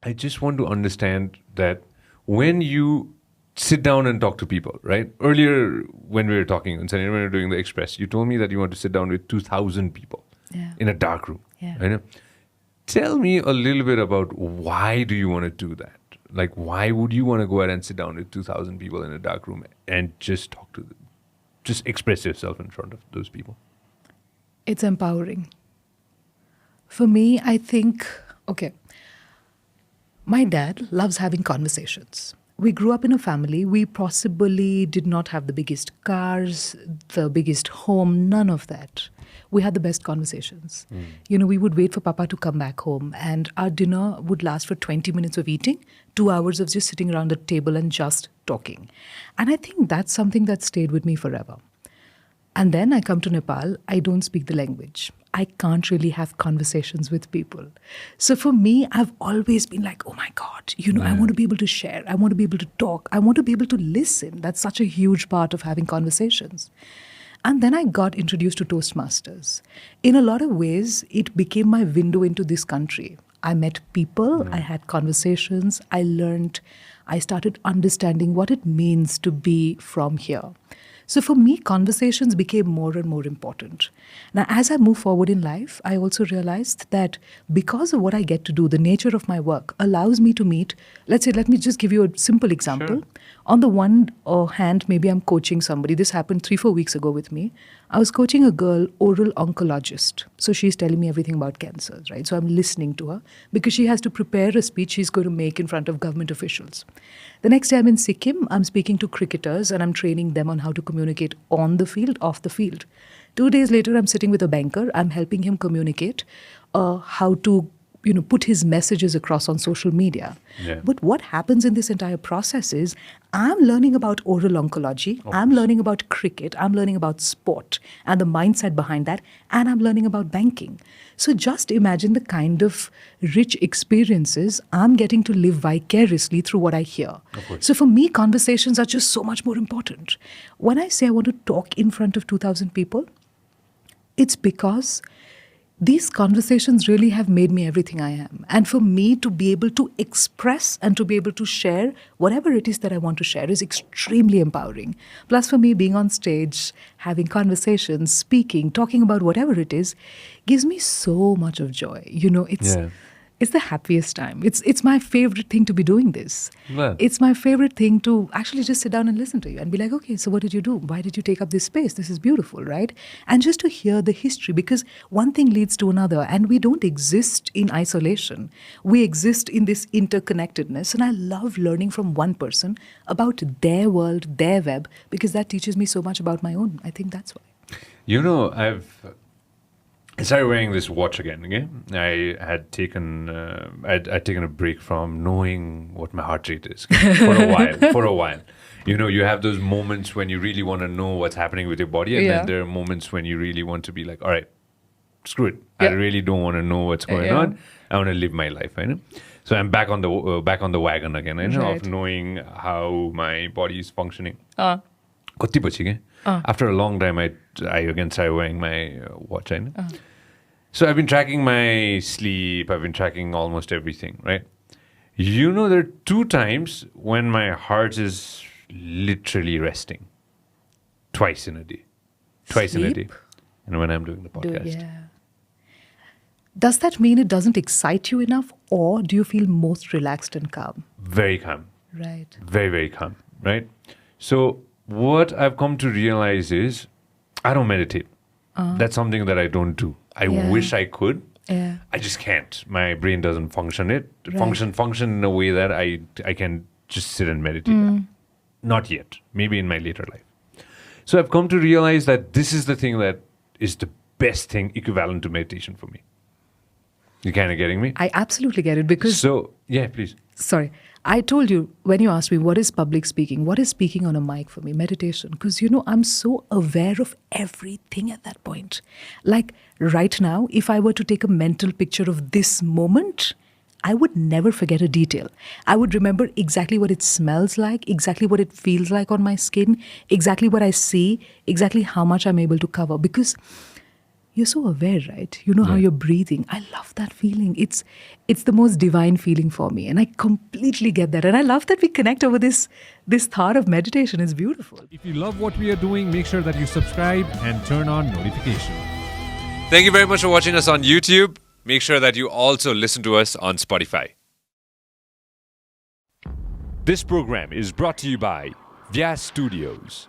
I just want to understand that when you sit down and talk to people, right? Earlier, when we were talking, when we were doing the Express, you told me that you want to sit down with 2,000 people in a dark room. Yeah. Right? Tell me a little bit about why do you want to do that? Like, why would you want to go out and sit down with 2,000 people in a dark room and just talk to them? Just express yourself in front of those people. It's empowering. For me, I think, okay, my dad loves having conversations. We grew up in a family. We possibly did not have the biggest cars, the biggest home, none of that. We had the best conversations. We would wait for Papa to come back home, and our dinner would last for 20 minutes of eating, 2 hours of just sitting around the table and just talking. And I think that's something that stayed with me forever. And then I come to Nepal, I don't speak the language. I can't really have conversations with people. So for me, I've always been like, oh my God, I want to be able to share. I want to be able to talk. I want to be able to listen. That's such a huge part of having conversations. And then I got introduced to Toastmasters. In a lot of ways, it became my window into this country. I met people, I had conversations, I learned, I started understanding what it means to be from here. So for me, conversations became more and more important. Now, as I move forward in life, I also realized that because of what I get to do, the nature of my work allows me to meet, let's say, let me just give you a simple example. Sure. On the one hand, maybe I'm coaching somebody. This happened 3-4 weeks ago with me. I was coaching a girl, oral oncologist. So she's telling me everything about cancers, right? So I'm listening to her because she has to prepare a speech she's going to make in front of government officials. The next day I'm in Sikkim, I'm speaking to cricketers and I'm training them on how to communicate on the field, off the field. 2 days later, I'm sitting with a banker. I'm helping him communicate how to put his messages across on social media. Yeah. But what happens in this entire process is I'm learning about oral oncology, I'm learning about cricket, I'm learning about sport and the mindset behind that, and I'm learning about banking. So just imagine the kind of rich experiences I'm getting to live vicariously through what I hear. So for me, conversations are just so much more important. When I say I want to talk in front of 2,000 people, it's because these conversations really have made me everything I am. And for me to be able to express and to be able to share whatever it is that I want to share is extremely empowering. Plus for me, being on stage, having conversations, speaking, talking about whatever it is, gives me so much of joy. It's the happiest time. It's my favorite thing to be doing this. Well. It's my favorite thing to actually just sit down and listen to you and be like, okay, so what did you do? Why did you take up this space? This is beautiful, right? And just to hear the history, because one thing leads to another, and we don't exist in isolation. We exist in this interconnectedness, and I love learning from one person about their world, their web, because that teaches me so much about my own. I think that's why. I started wearing this watch again. Okay, I had taken I'd taken a break from knowing what my heart rate is for a while. You have those moments when you really want to know what's happening with your body, and then there are moments when you really want to be like, all right, screw it. I really don't want to know what's going on. I want to live my life. So I'm back on the wagon again. Of knowing how my body is functioning. After a long time, I again started wearing my watch. So I've been tracking my sleep. I've been tracking almost everything, right? There are 2 times when my heart is literally resting. Twice in a day. And when I'm doing the podcast. Does that mean it doesn't excite you enough, or do you feel most relaxed and calm? Very calm. Right. Very, very calm, right? So what I've come to realize is I don't meditate. That's something that I don't do. I wish I could. Yeah. I just can't. My brain doesn't function in a way that I can just sit and meditate. Not yet. Maybe in my later life. So I've come to realize that this is the thing that is the best thing equivalent to meditation for me. You kind of getting me? I absolutely get it because... So, yeah, please. Sorry. I told you when you asked me what is public speaking, what is speaking on a mic for me? Meditation. Because, I'm so aware of everything at that point. Like right now, if I were to take a mental picture of this moment, I would never forget a detail. I would remember exactly what it smells like, exactly what it feels like on my skin, exactly what I see, exactly how much I'm able to cover. Because, you're so aware, right? You know how you're breathing. I love that feeling. It's the most divine feeling for me. And I completely get that. And I love that we connect over this thought of meditation. It's beautiful. If you love what we are doing, make sure that you subscribe and turn on notification. Thank you very much for watching us on YouTube. Make sure that you also listen to us on Spotify. This program is brought to you by Vyasa Studios.